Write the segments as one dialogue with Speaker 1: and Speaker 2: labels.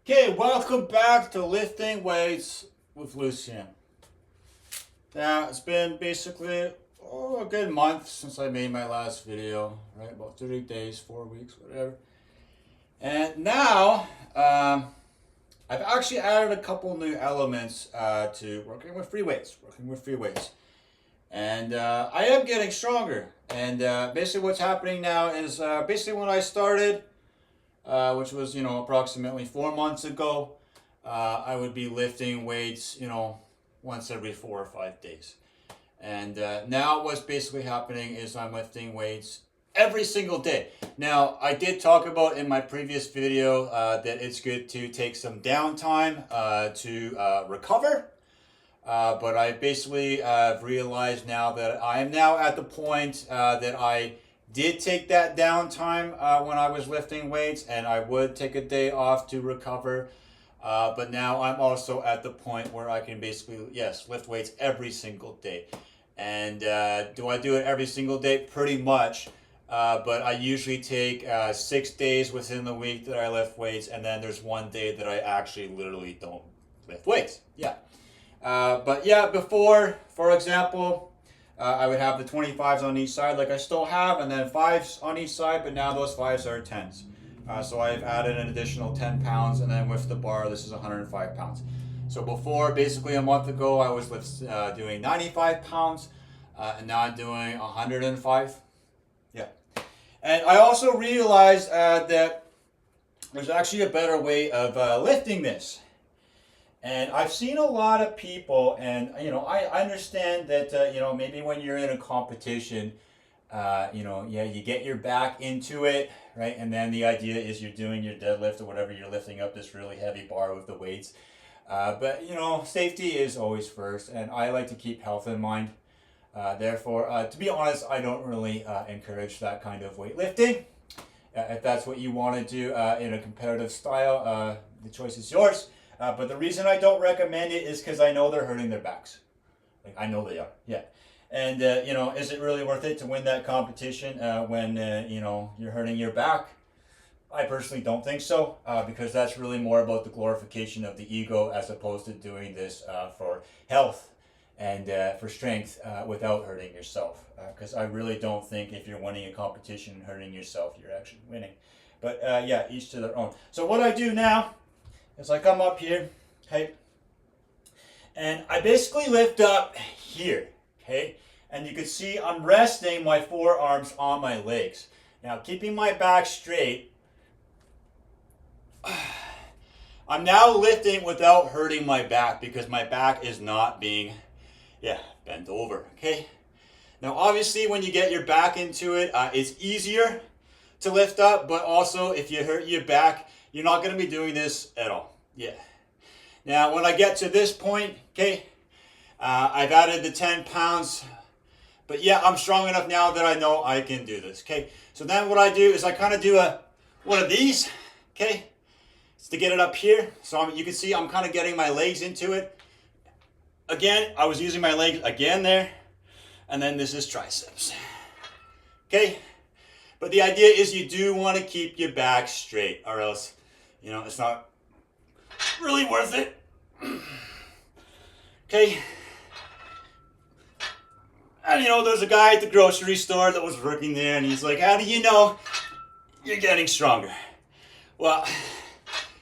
Speaker 1: Okay, welcome back to Lifting Weights with Lucien. Now, it's been basically a good month since I made my last video, right? About 30 days, 4 weeks, whatever. And now, I've actually added a couple new elements to working with free weights. And I am getting stronger. And basically what's happening now is basically when I started, which was, approximately 4 months ago, I would be lifting weights, once every 4 or 5 days. And now what's basically happening is I'm lifting weights every single day. Now, I did talk about in my previous video that it's good to take some downtime to recover. But I basically realized now that I am now at the point that I did take that downtime when I was lifting weights, and I would take a day off to recover. But now I'm also at the point where I can basically, yes, lift weights every single day. And do I do it every single day? Pretty much. But I usually take 6 days within the week that I lift weights, and then there's one day that I actually literally don't lift weights. Yeah. But yeah, before, for example, I would have the 25s on each side like I still have, and then 5s on each side, but now those 5s are 10s. So I've added an additional 10 pounds, and then with the bar, this is 105 pounds. So before, basically a month ago, I was doing 95 pounds, and now I'm doing 105. Yeah. And I also realized that there's actually a better way of lifting this. And I've seen a lot of people, and I understand that maybe when you're in a competition, you get your back into it, right? And then the idea is you're doing your deadlift or whatever, you're lifting up this really heavy bar with the weights. But safety is always first, and I like to keep health in mind. Therefore, to be honest, I don't really encourage that kind of weightlifting. If that's what you want to do in a competitive style, the choice is yours. But the reason I don't recommend it is because I know they're hurting their backs. Like, I know they are, yeah. And, is it really worth it to win that competition when, you're hurting your back? I personally don't think so, because that's really more about the glorification of the ego as opposed to doing this for health and for strength without hurting yourself. Because I really don't think if you're winning a competition and hurting yourself, you're actually winning. But yeah, each to their own. So what I do now is I come up here, okay, and I basically lift up here, okay, and you can see I'm resting my forearms on my legs. Now, keeping my back straight, I'm now lifting without hurting my back because my back is not being, bent over, okay. Now, obviously, when you get your back into it, it's easier to lift up, but also if you hurt your back, you're not going to be doing this at all. Yeah. Now, when I get to this point, okay, I've added the 10 pounds. But yeah, I'm strong enough now that I know I can do this. Okay. So then what I do is I kind of do one of these. Okay. It's to get it up here. So you can see I'm kind of getting my legs into it. Again, I was using my legs again there. And then this is triceps. Okay. But the idea is you do want to keep your back straight, or else, it's not really worth it. Okay. And there's a guy at the grocery store that was working there, and he's like, how do you know you're getting stronger? Well,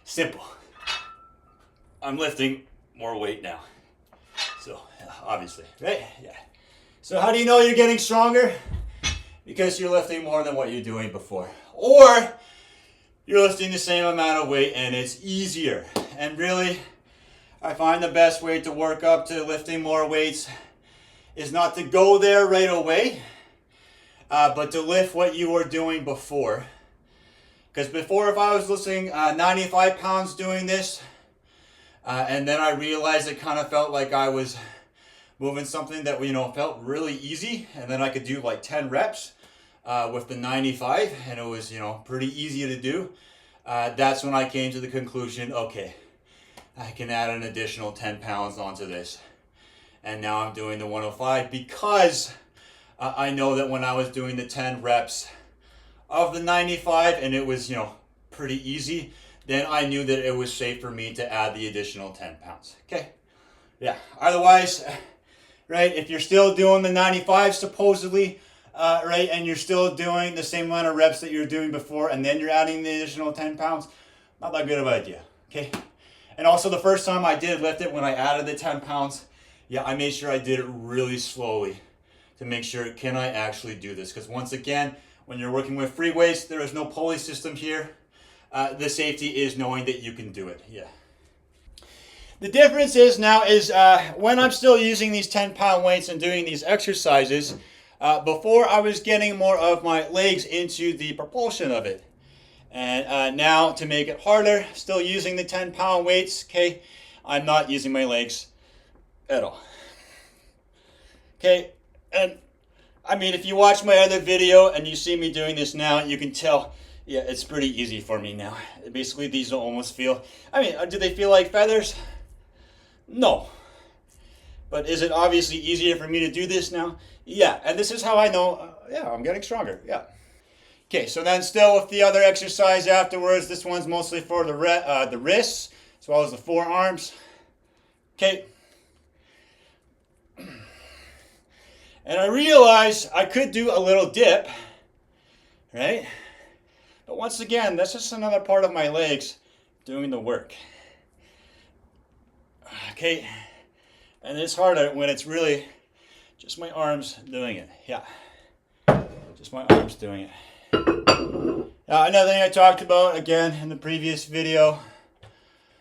Speaker 1: simple. I'm lifting more weight now. So, obviously, right? Yeah. So how do you know you're getting stronger? Because you're lifting more than what you're doing before. Or you're lifting the same amount of weight and it's easier. And really, I find the best way to work up to lifting more weights is not to go there right away, but to lift what you were doing before. Because before, if I was lifting 95 pounds doing this, and then I realized it kind of felt like I was moving something that felt really easy, and then I could do like 10 reps with the 95, and it was pretty easy to do. That's when I came to the conclusion, okay, I can add an additional 10 pounds onto this. And now I'm doing the 105 because I know that when I was doing the 10 reps of the 95 and it was pretty easy, then I knew that it was safe for me to add the additional 10 pounds. Okay, yeah. Otherwise, right, if you're still doing the 95 supposedly, right, and you're still doing the same amount of reps that you're doing before, and then you're adding the additional 10 pounds, not that good of an idea, okay? And also the first time I did lift it, when I added the 10 pounds, yeah, I made sure I did it really slowly to make sure, can I actually do this? Because once again, when you're working with free weights, there is no pulley system here. The safety is knowing that you can do it, yeah. The difference is now is when I'm still using these 10-pound weights and doing these exercises, before I was getting more of my legs into the propulsion of it. And now to make it harder, still using the 10-pound weights, okay, I'm not using my legs at all. Okay, and I mean, if you watch my other video and you see me doing this now, you can tell, yeah, it's pretty easy for me now. Basically, these don't almost feel, I mean, do they feel like feathers? No. But is it obviously easier for me to do this now? Yeah, and this is how I know, yeah, I'm getting stronger, yeah. Okay, so then still with the other exercise afterwards, this one's mostly for the wrists as well as the forearms. Okay. And I realized I could do a little dip, right? But once again, that's just another part of my legs doing the work. Okay, and it's harder when it's really just my arms doing it. Yeah, just my arms doing it. Another thing I talked about again in the previous video,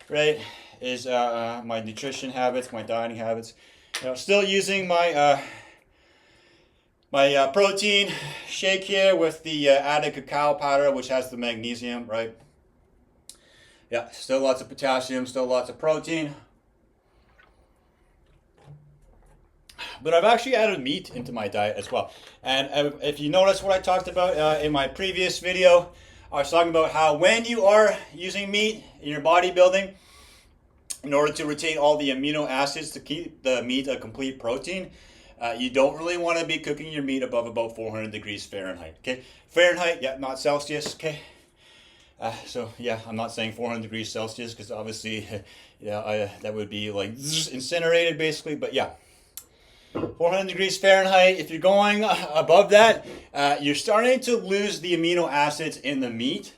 Speaker 1: right, is my nutrition habits, my dieting habits. You know, still using my my protein shake here with the added cacao powder, which has the magnesium, right? Yeah, still lots of potassium, still lots of protein. But I've actually added meat into my diet as well. And if you notice what I talked about in my previous video, I was talking about how when you are using meat in your bodybuilding, in order to retain all the amino acids to keep the meat a complete protein, you don't really want to be cooking your meat above about 400 degrees Fahrenheit. Okay, Fahrenheit, yeah, not Celsius. Okay, so yeah, I'm not saying 400 degrees Celsius because obviously, yeah, that would be like incinerated basically. But yeah, 400 degrees Fahrenheit. If you're going above that, you're starting to lose the amino acids in the meat.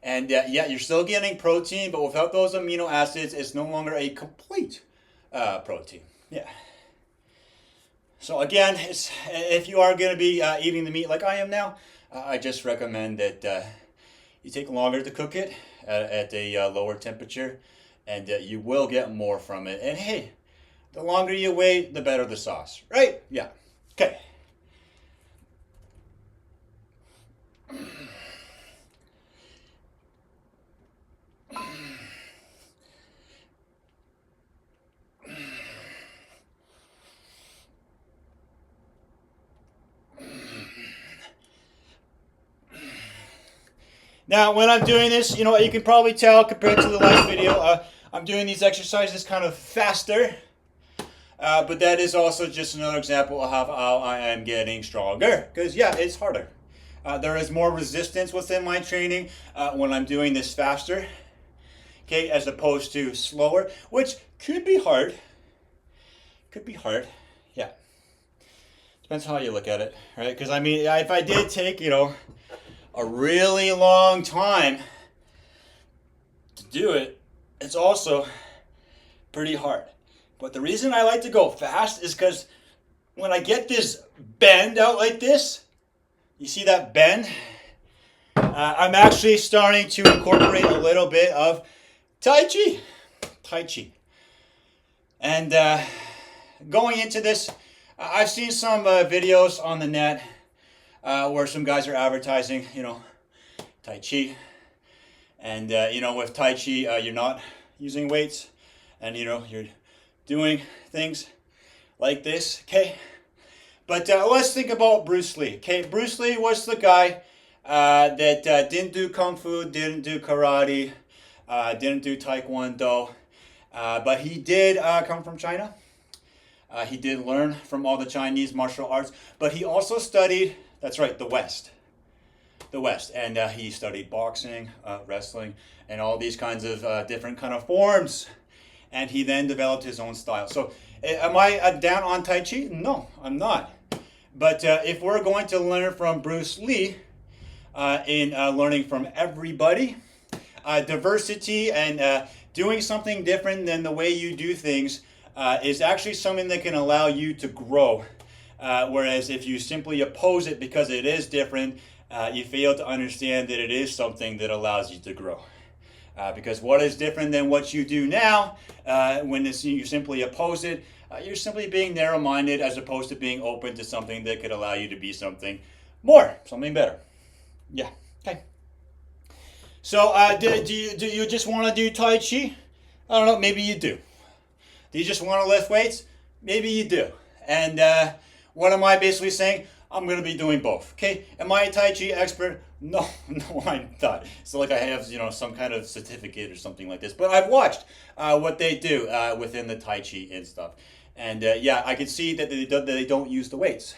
Speaker 1: And yeah, you're still getting protein, but without those amino acids, it's no longer a complete protein. Yeah. So again, if you are going to be eating the meat like I am now, I just recommend that you take longer to cook it at a lower temperature, and you will get more from it. And hey, the longer you wait, the better the sauce, right? Yeah. Okay. Now, when I'm doing this, you know, you can probably tell compared to the last video, I'm doing these exercises kind of faster. But that is also just another example of how I am getting stronger. Because, yeah, it's harder. There is more resistance within my training when I'm doing this faster. Okay, as opposed to slower, which could be hard. Could be hard, yeah. Depends how you look at it, right? Because, I mean, if I did take, you know, a really long time to do it, it's also pretty hard. But the reason I like to go fast is because when I get this bend out like this, you see that bend? I'm actually starting to incorporate a little bit of Tai Chi. Tai Chi. And going into this, I've seen some videos on the net where some guys are advertising, you know, Tai Chi. And, you know, with Tai Chi, you're not using weights. And, you know, you're doing things like this, okay? But let's think about Bruce Lee, okay? Bruce Lee was the guy that didn't do Kung Fu, didn't do Karate, didn't do Taekwondo, but he did come from China. He did learn from all the Chinese martial arts, but he also studied, that's right, the West. the West, and he studied boxing, wrestling, and all these kinds of different kind of forms, and he then developed his own style. So am I down on Tai Chi? No, I'm not. But if we're going to learn from Bruce Lee, in learning from everybody, diversity and doing something different than the way you do things is actually something that can allow you to grow. Whereas if you simply oppose it because it is different, you fail to understand that it is something that allows you to grow. Because what is different than what you do now, when you simply oppose it, you're simply being narrow-minded as opposed to being open to something that could allow you to be something more, something better. Yeah, okay. So do you just want to do Tai Chi? I don't know, maybe you do. Do you just want to lift weights? Maybe you do. And what am I basically saying? I'm going to be doing both. Okay, am I a Tai Chi expert? No, I'm not. It's like I have, some kind of certificate or something like this. But I've watched what they do within the Tai Chi and stuff. And yeah, I can see that they don't use the weights.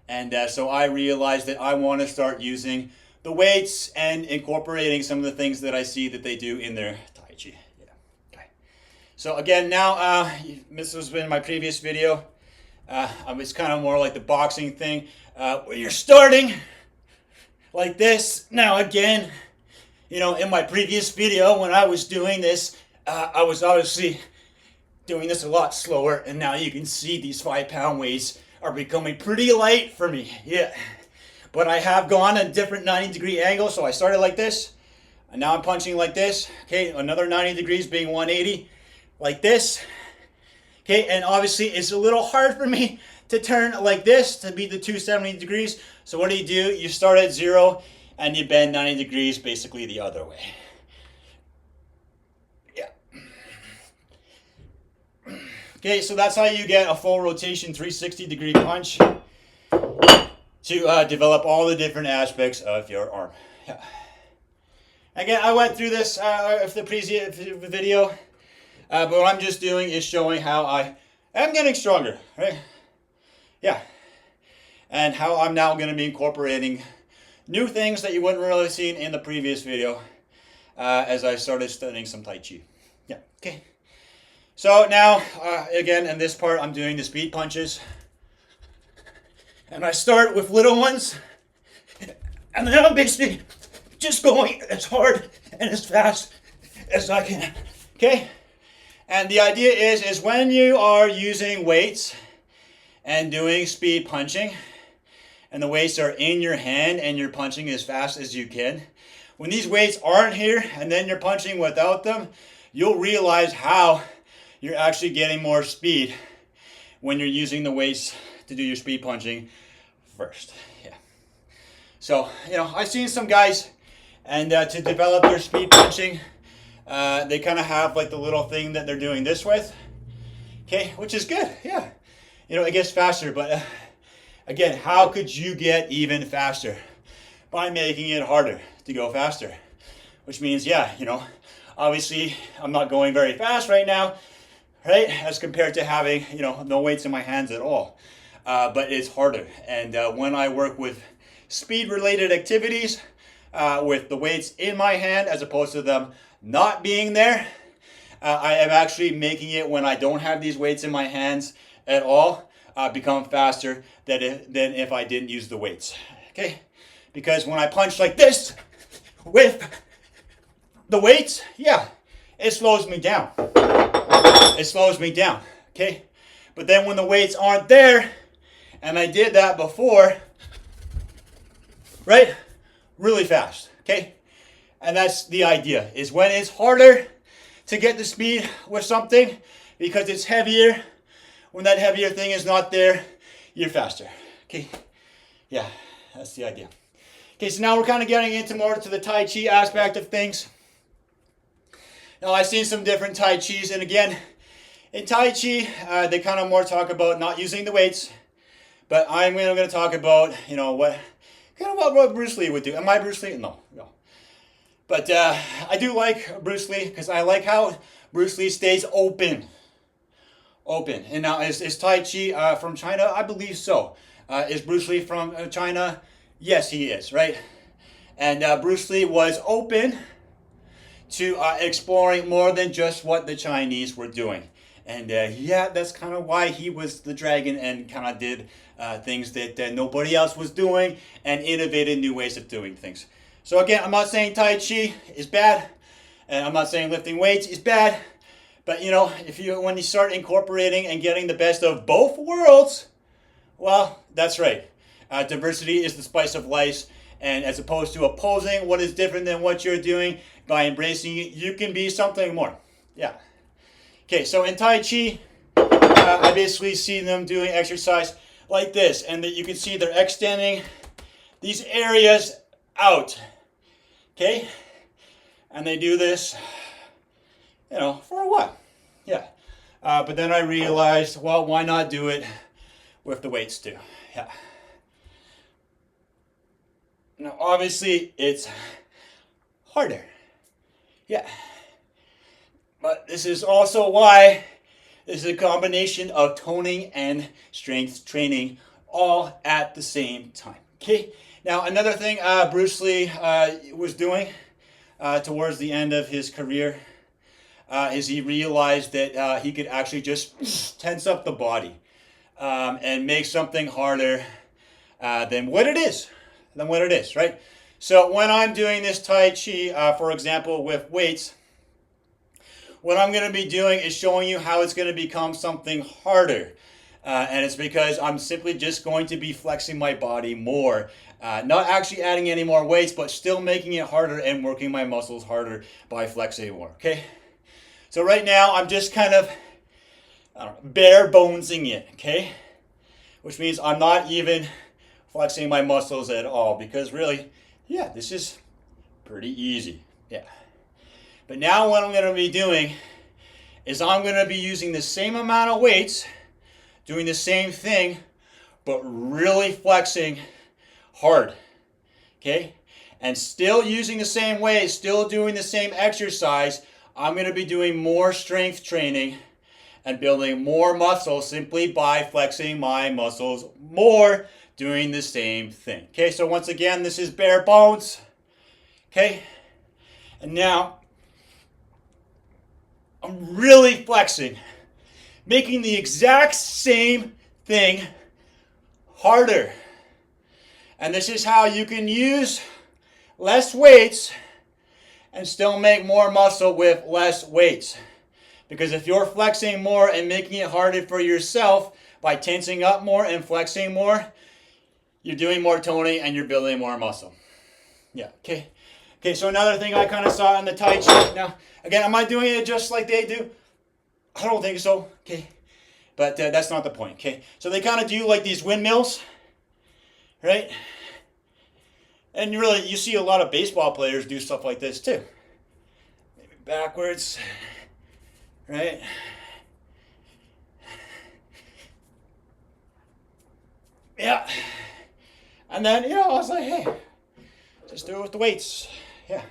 Speaker 1: And so I realized that I want to start using the weights and incorporating some of the things that I see that they do in their Tai Chi. Yeah. Okay. So again, now this has been my previous video. It's kind of more like the boxing thing, where you're starting like this. Now again, in my previous video when I was doing this, I was obviously doing this a lot slower, and now you can see these 5-pound weights are becoming pretty light for me. Yeah, but I have gone a different 90-degree angle. So I started like this, and now I'm punching like this. Okay, another 90 degrees being 180, like this. Okay, and obviously it's a little hard for me to turn like this to be the 270 degrees. So what do? You start at 0 and you bend 90 degrees basically the other way. Yeah. Okay, so that's how you get a full rotation 360-degree punch to develop all the different aspects of your arm. Yeah. Again, I went through this the previous video. But what I'm just doing is showing how I am getting stronger, right? Yeah. And how I'm now going to be incorporating new things that you wouldn't really have seen in the previous video as I started studying some Tai Chi. Yeah, okay. So now, again, in this part, I'm doing the speed punches. And I start with little ones. And then I'm basically just going as hard and as fast as I can. Okay? And the idea is when you are using weights and doing speed punching, and the weights are in your hand and you're punching as fast as you can, when these weights aren't here and then you're punching without them, you'll realize how you're actually getting more speed when you're using the weights to do your speed punching first. Yeah. So, I've seen some guys, and to develop their speed punching, they kind of have like the little thing that they're doing this with, okay, which is good. Yeah, it gets faster, but again, how could you get even faster? By making it harder to go faster, which means, yeah, obviously I'm not going very fast right now, right, as compared to having, no weights in my hands at all, but it's harder. And when I work with speed related activities with the weights in my hand as opposed to them not being there, I am actually making it, when I don't have these weights in my hands at all, become faster than if I didn't use the weights. Okay, because when I punch like this with the weights, yeah, it slows me down. It slows me down. Okay, but then when the weights aren't there, and I did that before, right, really fast. Okay. And that's the idea, is when it's harder to get the speed with something because it's heavier, when that heavier thing is not there, you're faster. Okay, yeah, that's the idea. Okay, so now we're kind of getting into more to the Tai Chi aspect of things. Now I've seen some different Tai Chis, and again, in Tai Chi, they kind of more talk about not using the weights, but I'm going to talk about, what Bruce Lee would do. Am I Bruce Lee? No. But I do like Bruce Lee because I like how Bruce Lee stays open. And now is Tai Chi from China? I believe so. Is Bruce Lee from China? Yes, he is, right? And Bruce Lee was open to exploring more than just what the Chinese were doing. And yeah, that's kind of why he was the dragon and kind of did things that nobody else was doing and innovated new ways of doing things. So again, I'm not saying Tai Chi is bad, and I'm not saying lifting weights is bad, but you know, when you start incorporating and getting the best of both worlds, well, that's right. Diversity is the spice of life, and as opposed to opposing what is different than what you're doing, by embracing it, you can be something more. Yeah. Okay, so in Tai Chi, I basically see them doing exercise like this, and that you can see they're extending these areas out. Okay? And they do this, you know, for a while. Yeah. But then I realized, well, why not do it with the weights too? Yeah. Now, obviously, it's harder. Yeah. But this is also why this is a combination of toning and strength training all at the same time. Okay. Now, another thing Bruce Lee was doing towards the end of his career is he realized that he could actually just tense up the body and make something harder than what it is. Right? So when I'm doing this Tai Chi, for example, with weights, what I'm going to be doing is showing you how it's going to become something harder. And it's because I'm simply just going to be flexing my body more. Not actually adding any more weights, but still making it harder and working my muscles harder by flexing more. Okay? So right now, I'm just kind of bare bonesing it. Okay? Which means I'm not even flexing my muscles at all. Because really, yeah, this is pretty easy. Yeah. But now what I'm going to be doing is I'm going to be using the same amount of weights, doing the same thing, but really flexing hard, okay? And still using the same weight, still doing the same exercise, I'm going to be doing more strength training and building more muscle simply by flexing my muscles more, doing the same thing. Okay, so once again, this is bare bones, okay? And now, I'm really flexing, making the exact same thing harder. And this is how you can use less weights and still make more muscle with less weights. Because if you're flexing more and making it harder for yourself by tensing up more and flexing more, you're doing more toning and you're building more muscle. Yeah, okay. Okay, so another thing I kind of saw in the Tai Chi. Now, again, am I doing it just like they do? I don't think so, okay? But that's not the point, okay? So they kind of do like these windmills, right? And you see a lot of baseball players do stuff like this too. Maybe backwards, right? Yeah. And then, I was like, hey, just do it with the weights. Yeah.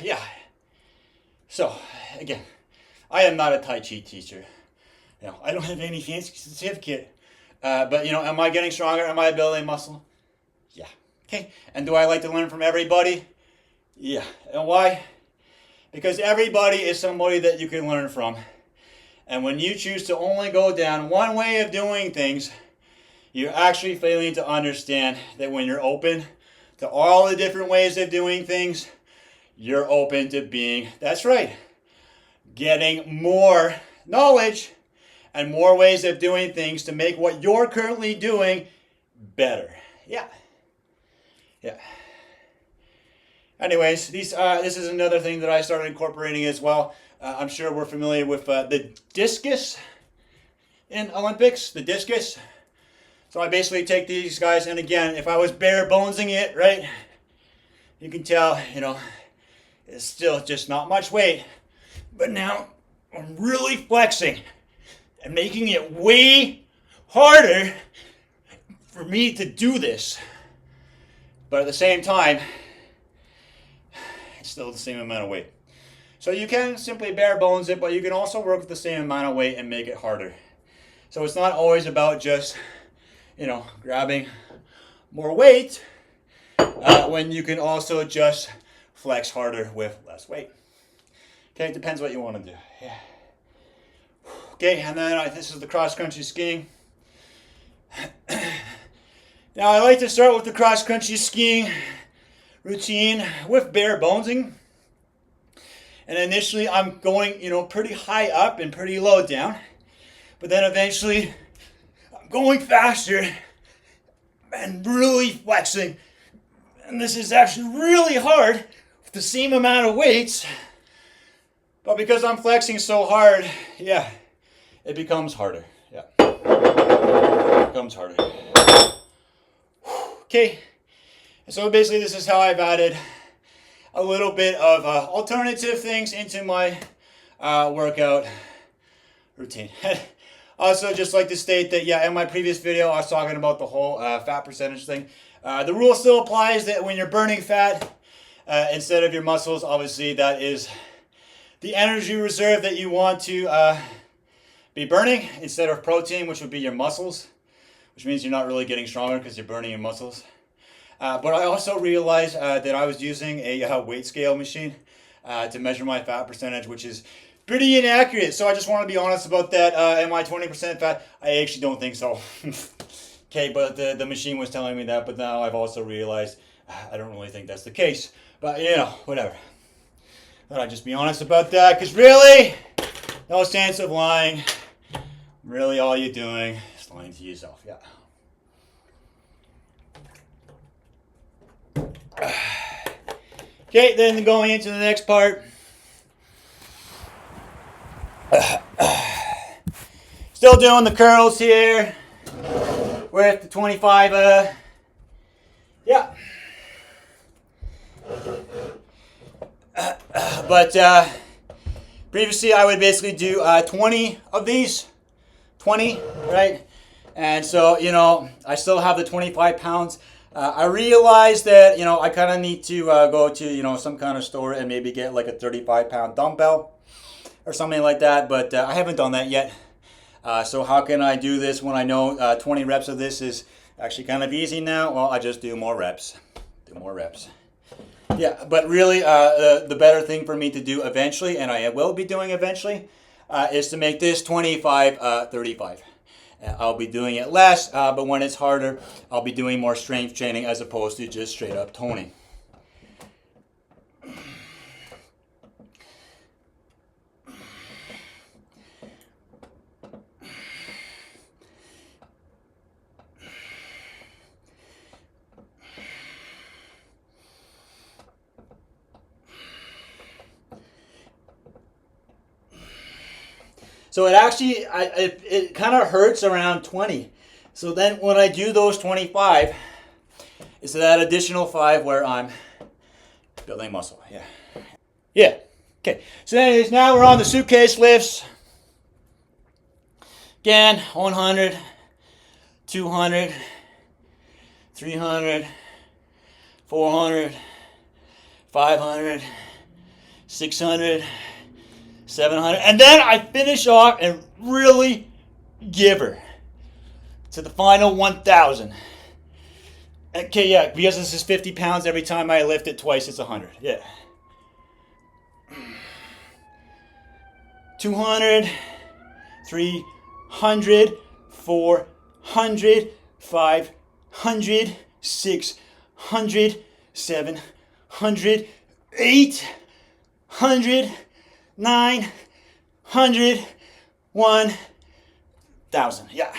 Speaker 1: Yeah. So, again, I am not a Tai Chi teacher. I don't have any fancy certificate. But, am I getting stronger? Am I building muscle? Yeah. Okay. And do I like to learn from everybody? Yeah. And why? Because everybody is somebody that you can learn from. And when you choose to only go down one way of doing things, you're actually failing to understand that when you're open to all the different ways of doing things, you're open to being, that's right, getting more knowledge and more ways of doing things to make what you're currently doing better. Yeah. Yeah. Anyways, this is another thing that I started incorporating as well. I'm sure we're familiar with the discus in Olympics, the discus. So I basically take these guys, and again, if I was bare bonesing it, right, you can tell, it's still just not much weight. But now I'm really flexing and making it way harder for me to do this. But at the same time, it's still the same amount of weight. So you can simply bare bones it, but you can also work with the same amount of weight and make it harder. So it's not always about just, grabbing more weight when you can also just flex harder with less weight. Okay, it depends what you want to do. Yeah. Okay, and then this is the cross-country skiing. Now I like to start with the cross-country skiing routine with bare bonesing. And initially I'm going, pretty high up and pretty low down. But then eventually I'm going faster and really flexing. And this is actually really hard with the same amount of weights. But because I'm flexing so hard, yeah, it becomes harder. Yeah, it becomes harder. Okay, so basically this is how I've added a little bit of alternative things into my workout routine. Also, just like to state that, yeah, in my previous video, I was talking about the whole fat percentage thing. The rule still applies that when you're burning fat instead of your muscles, obviously that is the energy reserve that you want to be burning instead of protein, which would be your muscles, which means you're not really getting stronger because you're burning your muscles. But I also realized that I was using a weight scale machine to measure my fat percentage, which is pretty inaccurate. So I just want to be honest about that. Am I 20% fat? I actually don't think so. Okay, but the machine was telling me that, but now I've also realized I don't really think that's the case. But, whatever. Thought I'd just be honest about that, because really, no sense of lying. Really, all you're doing is lying to yourself. Yeah. Okay, then going into the next part. Still doing the curls here with the 25. Yeah. But previously I would basically do 20 of these. 20, right? And so, I still have the 25 pounds. I realized that, I kind of need to go to, some kind of store and maybe get like a 35-pound dumbbell or something like that. But I haven't done that yet. So how can I do this when I know 20 reps of this is actually kind of easy now? Well, I just do more reps. Do more reps. Yeah, but really the better thing for me to do eventually, and I will be doing eventually, is to make this 25, 35. I'll be doing it less, but when it's harder, I'll be doing more strength training as opposed to just straight up toning. So it actually, it kind of hurts around 20. So then when I do those 25, it's that additional 5 where I'm building muscle. Yeah. Yeah. Okay. So anyways, now we're on the suitcase lifts. Again, 100, 200, 300, 400, 500, 600, 700, and then I finish off and really give her to the final 1,000. Okay, yeah, because this is 50 pounds every time I lift it twice, it's 100. Yeah. 200, 300, 400, 500, 600, 700, 800, 900, 1,000. Yeah.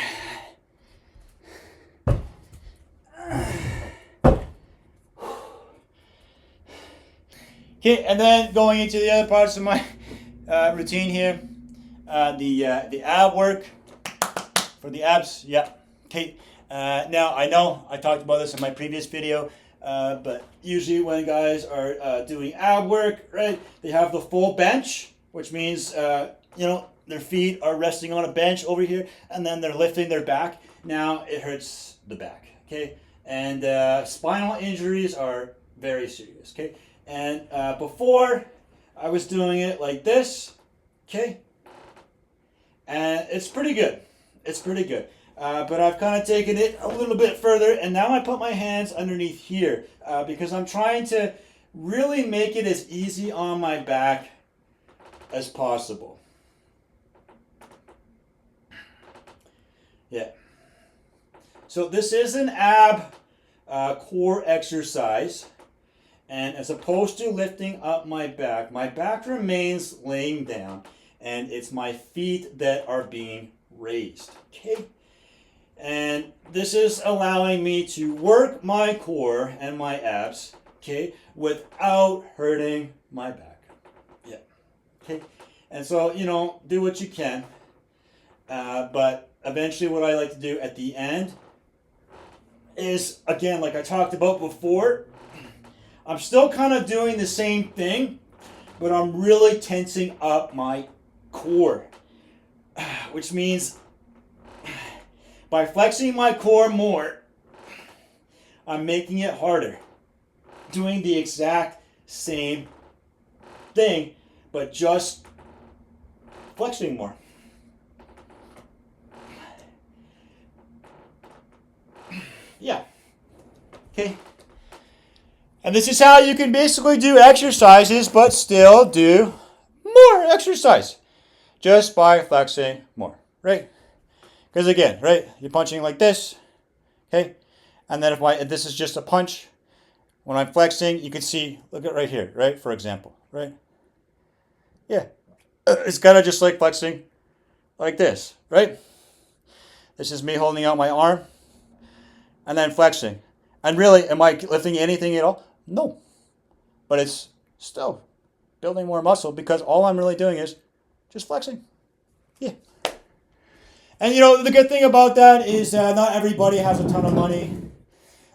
Speaker 1: Okay, and then going into the other parts of my routine here, the ab work for the abs. Yeah. Okay. Now I know I talked about this in my previous video, but usually when guys are doing ab work, right, they have the full bench, which means their feet are resting on a bench over here, and then they're lifting their back. Now it hurts the back. Okay, and spinal injuries are very serious. Okay. And before, I was doing it like this, okay? And it's pretty good. It's pretty good. But I've kind of taken it a little bit further, and now I put my hands underneath here because I'm trying to really make it as easy on my back as possible. Yeah. So this is an ab core exercise, and as opposed to lifting up my back remains laying down, and it's my feet that are being raised. Okay. And this is allowing me to work my core and my abs, okay, without hurting my back. Yeah. Okay. And so, you know, do what you can. But eventually what I like to do at the end is, again, like I talked about before, I'm still kind of doing the same thing, but I'm really tensing up my core, which means by flexing my core more, I'm making it harder, doing the exact same thing, but just flexing more. Yeah. Okay. And this is how you can basically do exercises, but still do more exercise, just by flexing more, right? Because again, right, you're punching like this, okay? And then if this is just a punch, when I'm flexing, you can see, look at right here, right, for example, right? Yeah, it's kind of just like flexing like this, right? This is me holding out my arm and then flexing. And really, am I lifting anything at all? No. But it's still building more muscle because all I'm really doing is just flexing. Yeah. And you know, the good thing about that is not everybody has a ton of money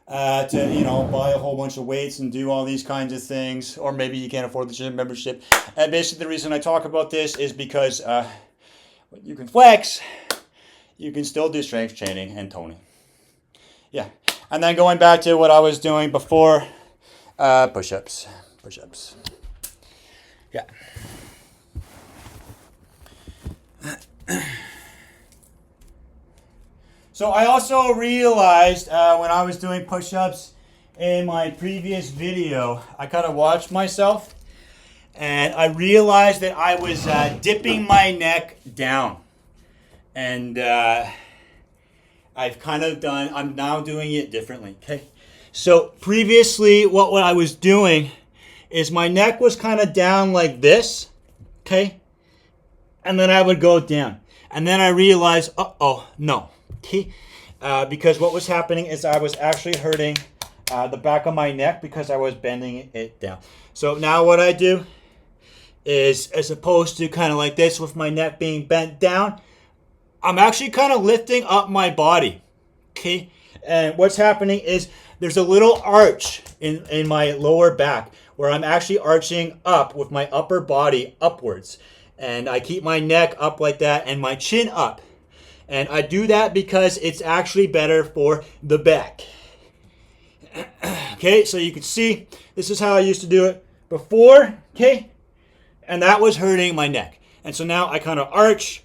Speaker 1: to, you know, buy a whole bunch of weights and do all these kinds of things. Or maybe you can't afford the gym membership. And basically the reason I talk about this is because you can flex, you can still do strength training and toning. Yeah. And then going back to what I was doing before, push-ups. Push-ups. Yeah. So I also realized when I was doing push-ups in my previous video, I kind of watched myself and I realized that I was dipping my neck down. And I'm now doing it differently, okay? So previously what I was doing is my neck was kind of down like this, okay? And then I would go down. And then I realized, no. Okay, because what was happening is I was actually hurting the back of my neck because I was bending it down. So now what I do is, as opposed to kind of like this with my neck being bent down, I'm actually kind of lifting up my body. Okay, and what's happening is there's a little arch in my lower back where I'm actually arching up with my upper body upwards. And I keep my neck up like that and my chin up. And I do that because it's actually better for the back. Okay, so you can see this is how I used to do it before, okay? And that was hurting my neck. And so now I kind of arch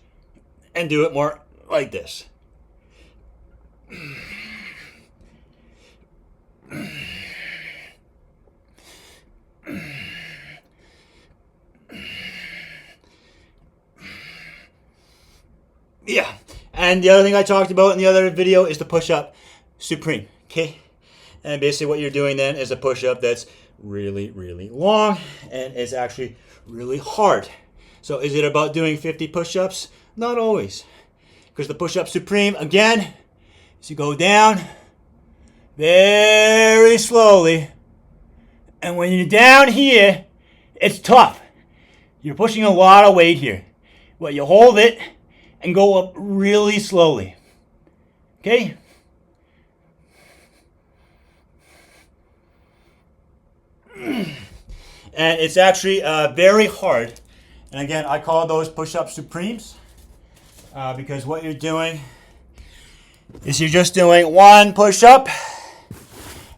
Speaker 1: and do it more like this. Yeah. And the other thing I talked about in the other video is the push-up supreme, okay? And basically what you're doing then is a push-up that's really, really long and it's actually really hard. So is it about doing 50 push-ups? Not always. Because the push-up supreme, again, is you go down very slowly. And when you're down here, it's tough. You're pushing a lot of weight here. Well, you hold it and go up really slowly. Okay? And it's actually very hard. And again, I call those push-up supremes because what you're doing is you're just doing one push-up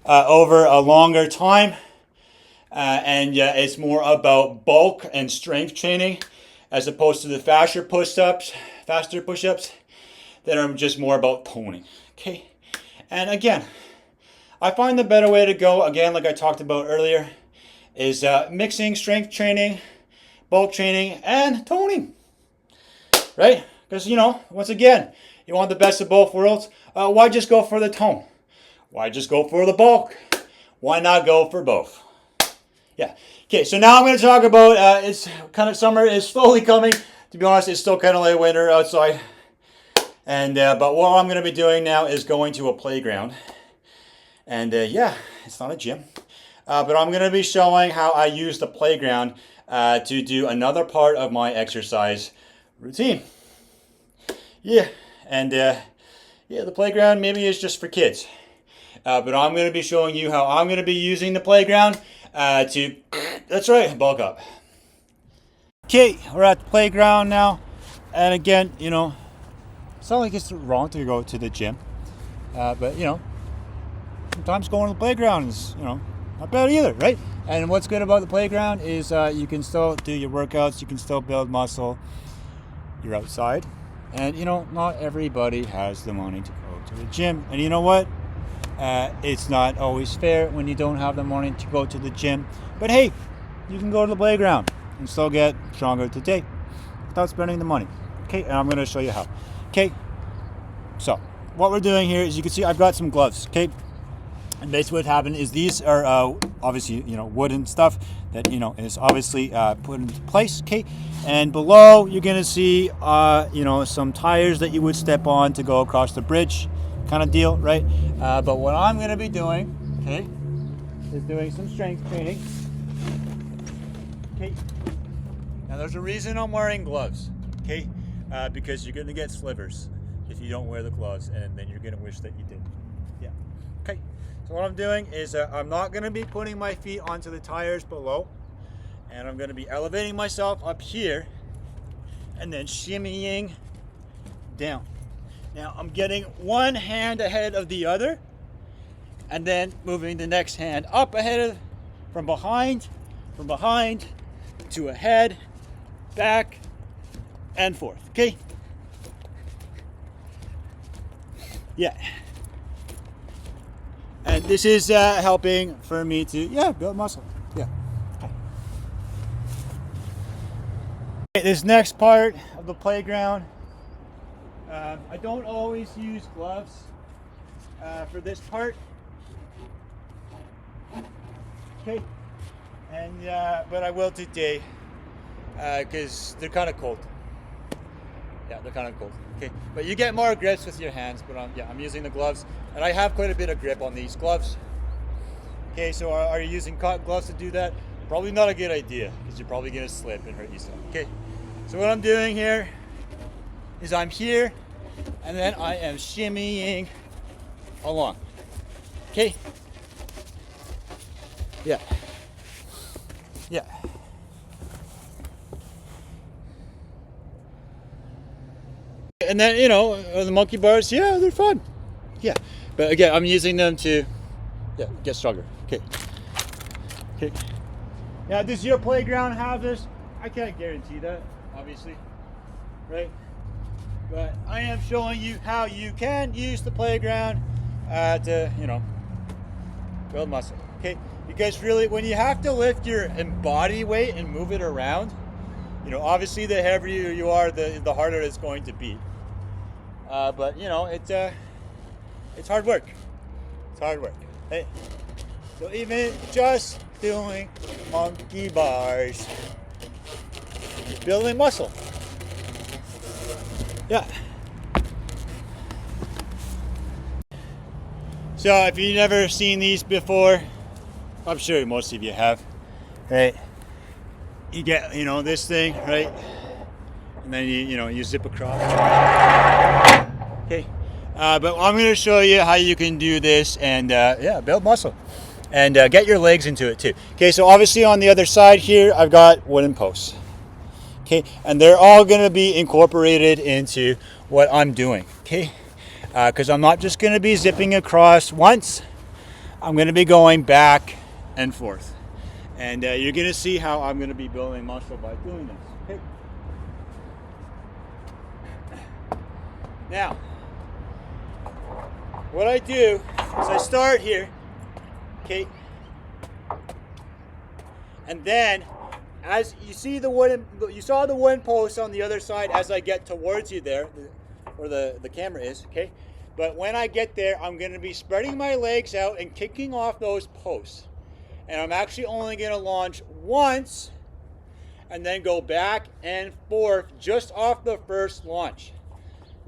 Speaker 1: over a longer time. It's more about bulk and strength training as opposed to the faster push-ups that are just more about toning. Okay, and again, I find the better way to go, again, like I talked about earlier, is mixing strength training, bulk training, and toning, right? Because, once again, you want the best of both worlds. Why just go for the tone? Why just go for the bulk? Why not go for both? Yeah. Okay, so now I'm going to talk about, it's kind of summer is slowly coming. To be honest, it's still kind of late winter outside. But what I'm going to be doing now is going to a playground. And it's not a gym. But I'm going to be showing how I use the playground to do another part of my exercise routine. Yeah, and the playground maybe is just for kids. But I'm going to be showing you how I'm going to be using the playground to, that's right, bulk up. Okay, we're at the playground now. And again, it's not like it's wrong to go to the gym. But, sometimes going to the playground is, not bad either, right? And what's good about the playground is you can still do your workouts, you can still build muscle. You're outside. And, not everybody has the money to go to the gym. And you know what? It's not always fair when you don't have the money to go to the gym. But hey, you can go to the playground and still get stronger today without spending the money. Okay, and I'm going to show you how. Okay, so what we're doing here is you can see I've got some gloves. Okay, and basically what happened is these are obviously, wooden stuff that, is obviously put into place. Okay, and below you're going to see, some tires that you would step on to go across the bridge kind of deal, right? But what I'm going to be doing, okay, is doing some strength training. Okay, now there's a reason I'm wearing gloves, okay, because you're going to get slivers if you don't wear the gloves, and then you're going to wish that you did. Yeah, okay. So what I'm doing is I'm not going to be putting my feet onto the tires below, and I'm going to be elevating myself up here and then shimmying down. Now I'm getting one hand ahead of the other and then moving the next hand up ahead from behind to ahead, back and forth. Okay? Yeah. And this is helping for me to, build muscle. Yeah. Okay, this next part of the playground, I don't always use gloves for this part. Okay. And but I will today because they're kind of cold. Yeah, they're kind of cold. Okay, but you get more grips with your hands. But I'm using the gloves, and I have quite a bit of grip on these gloves. Okay, so are you using cotton gloves to do that? Probably not a good idea because you're probably gonna slip and hurt yourself. Okay, so what I'm doing here is I'm here, and then I am shimmying along. Okay. Yeah. Yeah. And then, the monkey bars, they're fun. Yeah. But again, I'm using them to get stronger. Okay. Okay. Now, does your playground have this? I can't guarantee that, obviously. Right? But I am showing you how you can use the playground to, build muscle. Okay? Because really, when you have to lift your body weight and move it around, obviously the heavier you are, the harder it's going to be. But it's hard work. It's hard work. Hey, so even just doing monkey bars, you're building muscle. Yeah. So if you've never seen these before, I'm sure most of you have, right? You get, this thing, right? And then you zip across. Okay. But I'm going to show you how you can do this and, build muscle. And get your legs into it too. Okay, so obviously on the other side here, I've got wooden posts. Okay, and they're all going to be incorporated into what I'm doing. Okay, because I'm not just going to be zipping across once. I'm going to be going back and forth. And you're going to see how I'm going to be building muscle by doing this. Okay. Now, what I do is I start here, okay, and then as you see you saw the wooden post on the other side as I get towards you there, where the camera is, okay? But when I get there, I'm going to be spreading my legs out and kicking off those posts. And I'm actually only going to launch once and then go back and forth just off the first launch.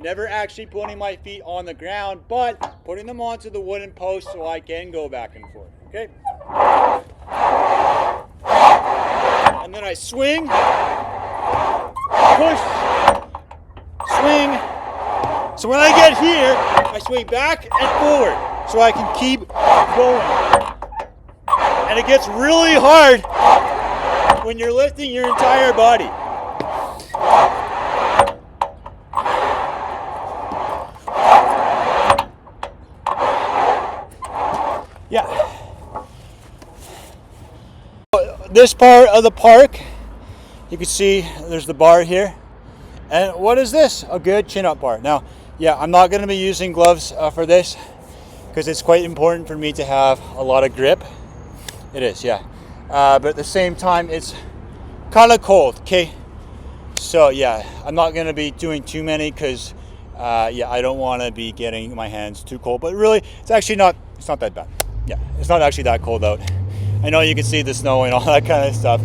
Speaker 1: Never actually putting my feet on the ground, but putting them onto the wooden post so I can go back and forth, okay? And then I swing, push, swing. So when I get here, I swing back and forward so I can keep going. And it gets really hard when you're lifting your entire body. Yeah. This part of the park, you can see there's the bar here. And what is this? A good chin-up bar. Now, yeah, I'm not going to be using gloves for this because it's quite important for me to have a lot of grip. It is, yeah. But at the same time, it's kind of cold, okay? So, yeah, I'm not going to be doing too many because, yeah, I don't want to be getting my hands too cold. But really, it's not that bad. Yeah, it's not actually that cold out. I know you can see the snow and all that kind of stuff.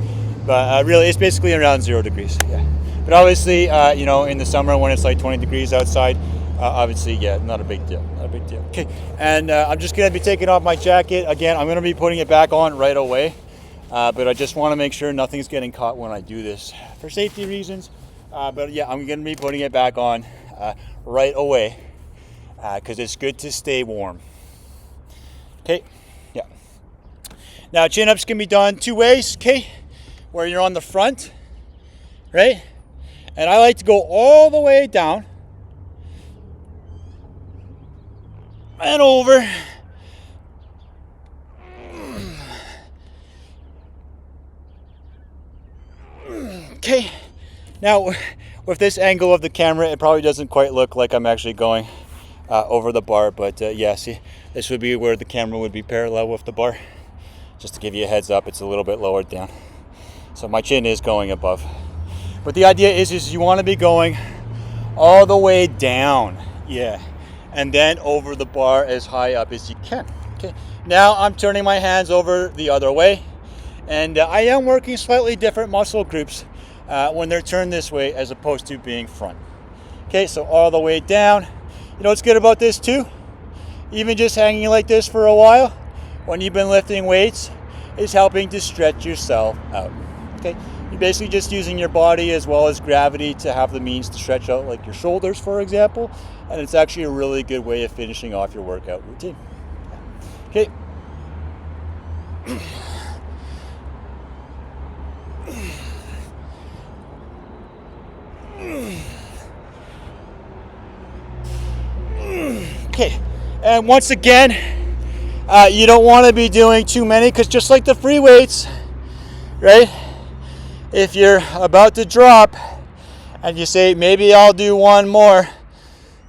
Speaker 1: But really, it's basically around 0 degrees, yeah. But obviously, you know, in the summer when it's like 20 degrees outside, obviously, yeah, not a big deal, not a big deal. Okay, and I'm just going to be taking off my jacket. Again, I'm going to be putting it back on right away, but I just want to make sure nothing's getting caught when I do this for safety reasons. But yeah, I'm going to be putting it back on right away because it's good to stay warm. Okay, yeah. Now, chin-ups can be done 2 ways, okay, where you're on the front, right? And I like to go all the way down and over. Okay. Now, with this angle of the camera, it probably doesn't quite look like I'm actually going over the bar, but yeah, see, this would be where the camera would be parallel with the bar. Just to give you a heads up, it's a little bit lowered down. So my chin is going above. But the idea is you want to be going all the way down, yeah, and then over the bar as high up as you can. Okay. Now I'm turning my hands over the other way, and I am working slightly different muscle groups when they're turned this way as opposed to being front. Okay, so all the way down. You know what's good about this too? Even just hanging like this for a while, when you've been lifting weights, is helping to stretch yourself out. Okay. You're basically just using your body as well as gravity to have the means to stretch out, like your shoulders, for example. And it's actually a really good way of finishing off your workout routine. Okay. Okay. And once again, you don't want to be doing too many because just like the free weights, right? If you're about to drop and you say, maybe I'll do one more,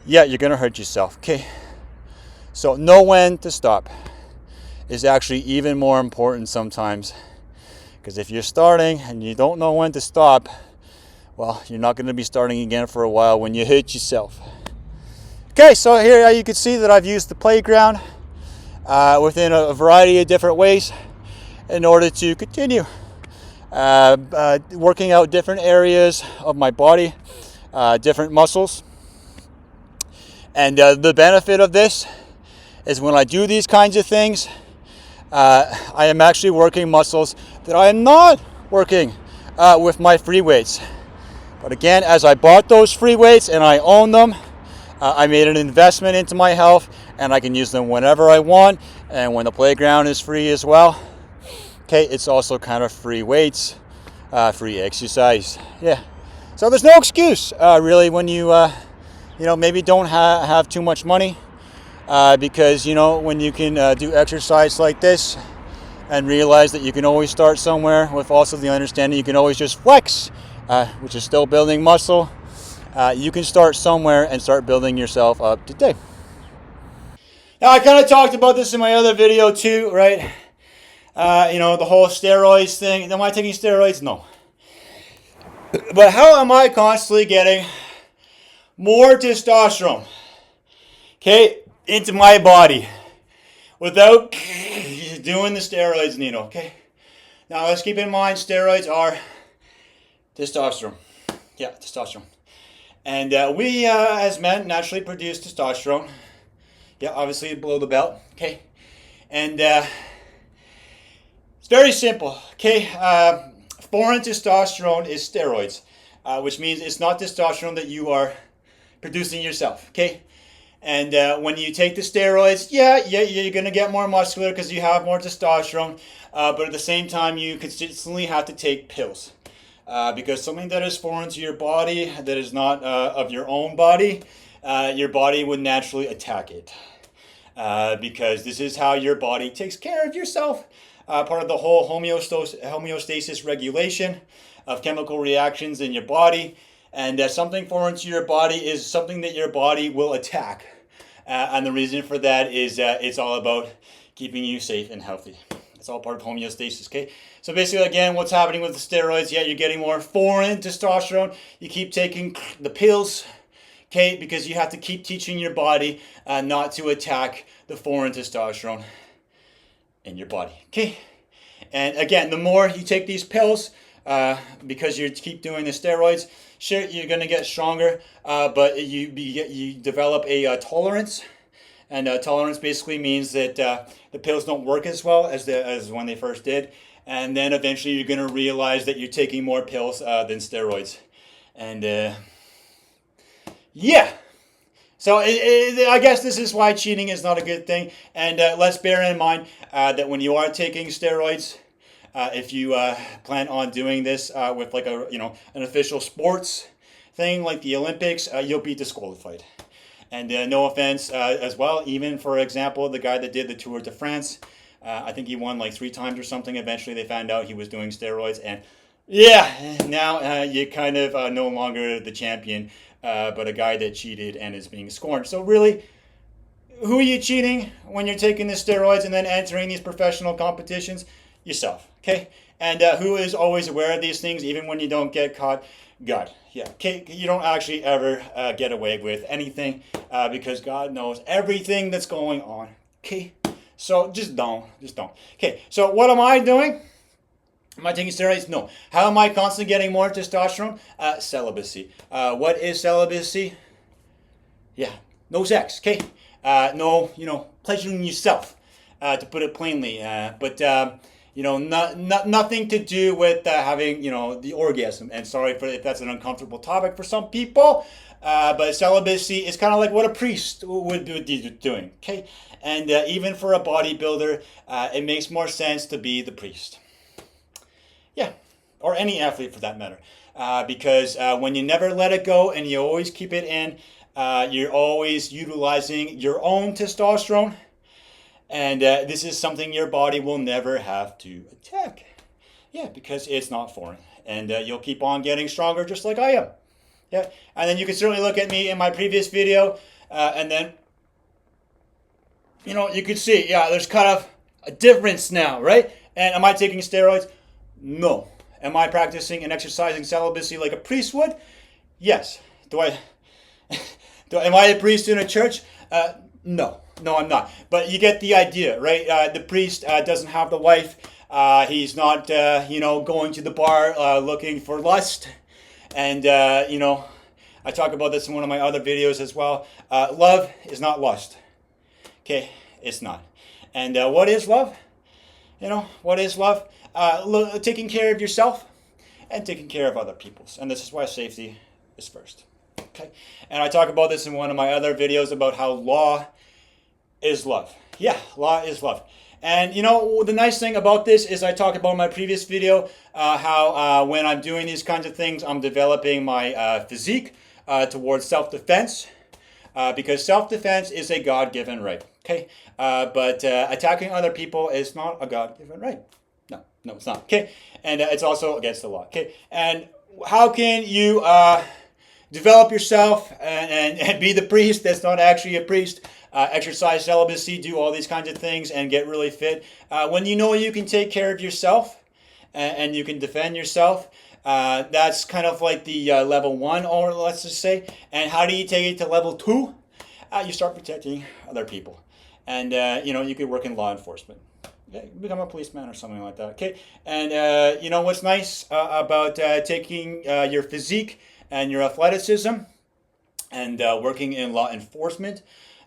Speaker 1: yeah, you're going to hurt yourself, okay? So know when to stop is actually even more important sometimes, because if you're starting and you don't know when to stop, well, you're not going to be starting again for a while when you hurt yourself. Okay, so here you can see that I've used the playground within a variety of different ways in order to continue working out different areas of my body, different muscles. And the benefit of this is when I do these kinds of things, I am actually working muscles that I am not working with my free weights. But again, as I bought those free weights and I own them, I made an investment into my health, and I can use them whenever I want, and when the playground is free as well. Okay, it's also kind of free weights, free exercise. Yeah, so there's no excuse really when you you know, maybe don't have too much money, because you know, when you can do exercise like this and realize that you can always start somewhere, with also the understanding you can always just flex, which is still building muscle. You can start somewhere and start building yourself up today. Now, I kind of talked about this in my other video too, right? The whole steroids thing. Am I taking steroids? No. But how am I constantly getting more testosterone, okay, into my body without doing the steroids needle, okay? Now, let's keep in mind steroids are testosterone. Yeah, testosterone. And we, as men, naturally produce testosterone. Yeah, obviously below the belt, okay? And it's very simple, okay? Foreign testosterone is steroids, which means it's not testosterone that you are producing yourself, okay? And when you take the steroids, you're going to get more muscular because you have more testosterone, but at the same time, you consistently have to take pills. Because something that is foreign to your body, that is not of your own body, your body would naturally attack it. Because this is how your body takes care of yourself. Part of the whole homeostasis regulation of chemical reactions in your body. And something foreign to your body is something that your body will attack. And the reason for that is it's all about keeping you safe and healthy. It's all part of homeostasis, okay? So basically, again, what's happening with the steroids, you're getting more foreign testosterone. You keep taking the pills, okay, because you have to keep teaching your body not to attack the foreign testosterone in your body, okay? And again, the more you take these pills, because you keep doing the steroids, sure, you're going to get stronger, but you develop a tolerance. And tolerance basically means that the pills don't work as well as when they first did. And then eventually you're going to realize that you're taking more pills than steroids. And yeah. So I guess this is why cheating is not a good thing. And let's bear in mind that when you are taking steroids, if you plan on doing this with like an official sports thing like the Olympics, you'll be disqualified. And no offense as well, even for example, the guy that did the Tour de France, I think he won like 3 times or something. Eventually they found out he was doing steroids. And yeah, now you're kind of no longer the champion, but a guy that cheated and is being scorned. So really, who are you cheating when you're taking the steroids and then entering these professional competitions? Yourself, okay? And who is always aware of these things, even when you don't get caught? God. Yeah, okay, you don't actually ever get away with anything because God knows everything that's going on, okay? So just don't. Okay, so what am I doing? Am I taking steroids? No. How am I constantly getting more testosterone? Celibacy. What is celibacy? Yeah, no sex, okay? No, pleasuring yourself, to put it plainly. But nothing to do with having, the orgasm. And sorry if that's an uncomfortable topic for some people, but celibacy is kind of like what a priest would be doing, okay? And even for a bodybuilder, it makes more sense to be the priest. Yeah, or any athlete for that matter. Because when you never let it go and you always keep it in, you're always utilizing your own testosterone. And this is something your body will never have to attack. Yeah, because it's not foreign. And you'll keep on getting stronger just like I am. Yeah, and then you can certainly look at me in my previous video. And then, you can see, there's kind of a difference now, right? And am I taking steroids? No. Am I practicing and exercising celibacy like a priest would? Yes. Am I a priest in a church? No. No, I'm not. But you get the idea, right? The priest doesn't have the wife. He's not, going to the bar looking for lust. And, I talk about this in one of my other videos as well. Love is not lust. Okay? It's not. And what is love? What is love? Taking care of yourself and taking care of other people's. And this is why safety is first. Okay? And I talk about this in one of my other videos about how law is love. Yeah, law is love. And the nice thing about this is I talked about in my previous video how when I'm doing these kinds of things, I'm developing my physique towards self-defense because self-defense is a God-given right. Okay, but attacking other people is not a God-given right. No, it's not. Okay, and it's also against the law. Okay, and how can you develop yourself and be the priest that's not actually a priest? Exercise celibacy, do all these kinds of things, and get really fit. When you know you can take care of yourself and you can defend yourself, that's kind of like the level 1, or let's just say. And how do you take it to level 2? You start protecting other people, and you could work in law enforcement. Okay, become a policeman or something like that. Okay, and you know what's nice about taking your physique and your athleticism and working in law enforcement,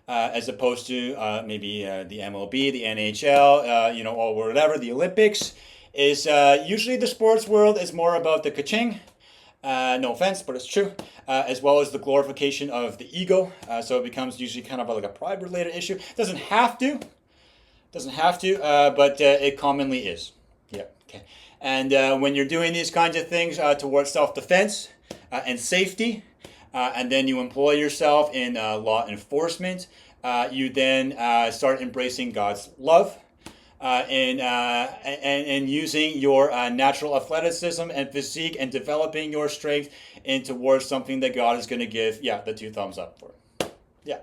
Speaker 1: as opposed to maybe the MLB, the NHL, or whatever, the Olympics, is usually the sports world is more about the ka-ching. No offense, but it's true. As well as the glorification of the ego. So it becomes usually kind of like a pride-related issue. Doesn't have to, but it commonly is. Yeah. Okay. And when you're doing these kinds of things towards self-defense and safety, and then you employ yourself in law enforcement, you then start embracing God's love. And using your natural athleticism and physique and developing your strength in towards something that God is going to give, the 2 thumbs up for. Yeah.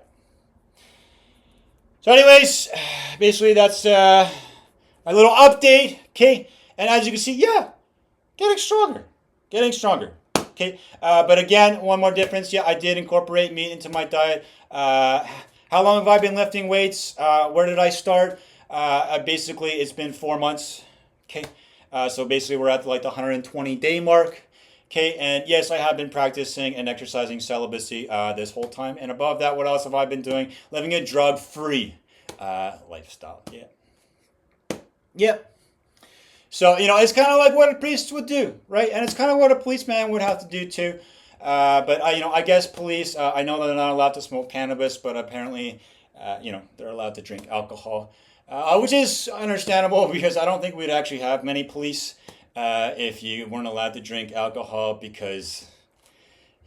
Speaker 1: So anyways, basically that's a little update, okay? And as you can see, getting stronger. Okay, but again, one more difference. I did incorporate meat into my diet. How long have I been lifting weights? Where did I start? Basically, it's been 4 months. Okay, so basically we're at like the 120-day mark. Okay, and yes, I have been practicing and exercising celibacy this whole time. And above that, what else have I been doing? Living a drug-free lifestyle. Yep. So, it's kind of like what a priest would do, right? And it's kind of what a policeman would have to do too. But I guess police, I know that they're not allowed to smoke cannabis, but apparently, they're allowed to drink alcohol. Which is understandable, because I don't think we'd actually have many police if you weren't allowed to drink alcohol, because,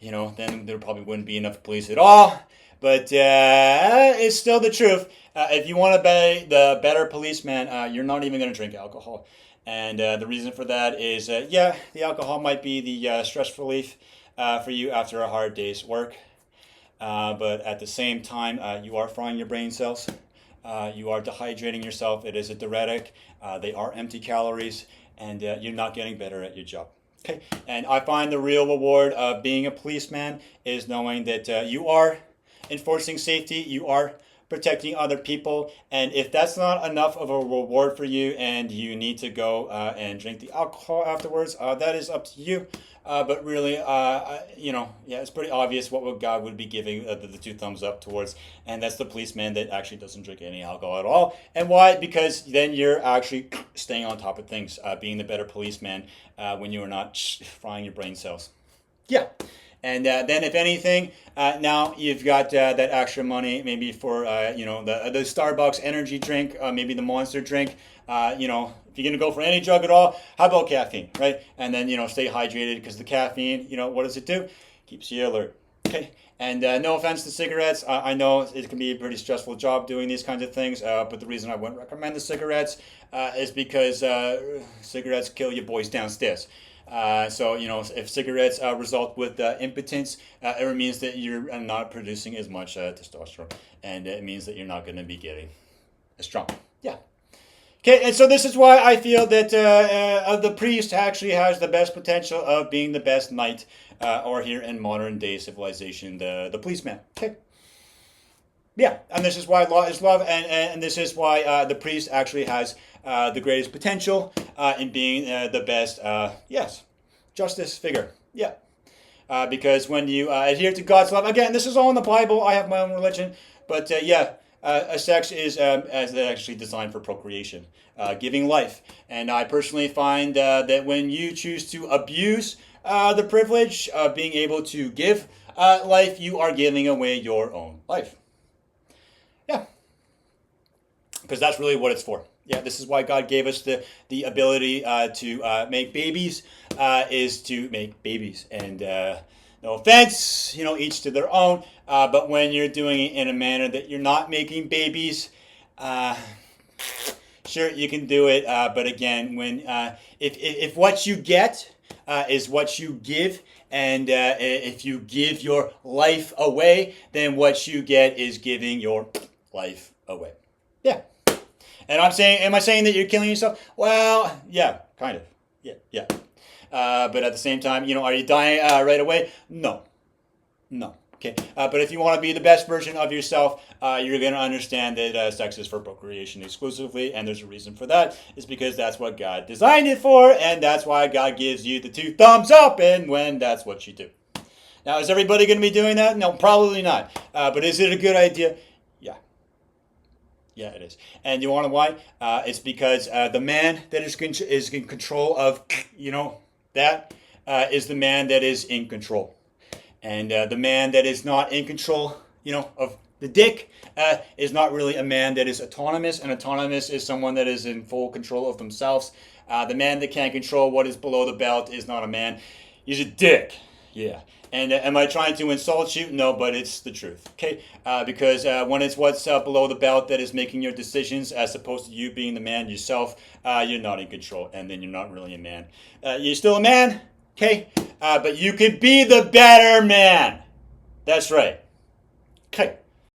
Speaker 1: then there probably wouldn't be enough police at all. But it's still the truth. If you want to be the better policeman, you're not even going to drink alcohol. And the reason for that is, the alcohol might be the stress relief for you after a hard day's work. But at the same time, you are frying your brain cells. You are dehydrating yourself. It is a diuretic. They are empty calories, and you're not getting better at your job. Okay, and I find the real reward of being a policeman is knowing that you are enforcing safety, you are protecting other people, and if that's not enough of a reward for you and you need to go and drink the alcohol afterwards, that is up to you. But really, it's pretty obvious what God would be giving the 2 thumbs up towards, and that's the policeman that actually doesn't drink any alcohol at all. And why? Because then you're actually staying on top of things, being the better policeman when you are not frying your brain cells. Yeah. And then, if anything, now you've got that extra money, maybe for the Starbucks energy drink, maybe the Monster drink. If you're gonna go for any drug at all, how about caffeine, right? And then stay hydrated, because the caffeine, what does it do? Keeps you alert. Okay. And no offense to cigarettes, I know it can be a pretty stressful job doing these kinds of things. But the reason I wouldn't recommend the cigarettes is because cigarettes kill you boys downstairs. So, if cigarettes result with impotence, it means that you're not producing as much testosterone, and it means that you're not going to be getting as strong. Yeah. Okay, and so this is why I feel that the priest actually has the best potential of being the best knight, or here in modern day civilization, the policeman. Okay. Yeah, and this is why law is love, and this is why the priest actually has the greatest potential in being the best, justice figure. Yeah. Because when you adhere to God's love, again, this is all in the Bible. I have my own religion, but sex is as actually designed for procreation, giving life. And I personally find that when you choose to abuse the privilege of being able to give life, you are giving away your own life. Yeah. Because that's really what it's for. Yeah, this is why God gave us the ability to make babies, is to make babies. And no offense, each to their own. But when you're doing it in a manner that you're not making babies, Uh, sure, you can do it, but again, when if what you get is what you give, and if you give your life away, then what you get is giving your life away. Yeah. And am I saying that you're killing yourself? Well, yeah, kind of. Yeah. But at the same time, are you dying right away? No. Okay. But if you want to be the best version of yourself, you're going to understand that sex is for procreation exclusively, and there's a reason for that. It's because that's what God designed it for, and that's why God gives you the 2 thumbs up, and when that's what you do. Now, is everybody going to be doing that? No, probably not. But is it a good idea? Yeah. Yeah, it is. And you want to know why? It's because the man that is in control of, that is the man that is in control. And the man that is not in control, of the dick is not really a man that is autonomous. And autonomous is someone that is in full control of themselves. The man that can't control what is below the belt is not a man. He's a dick. Yeah. And am I trying to insult you? No, but it's the truth. Okay? Because when it's what's below the belt that is making your decisions, as opposed to you being the man yourself, you're not in control, and then you're not really a man. You're still a man, okay? But you can be the better man. That's right.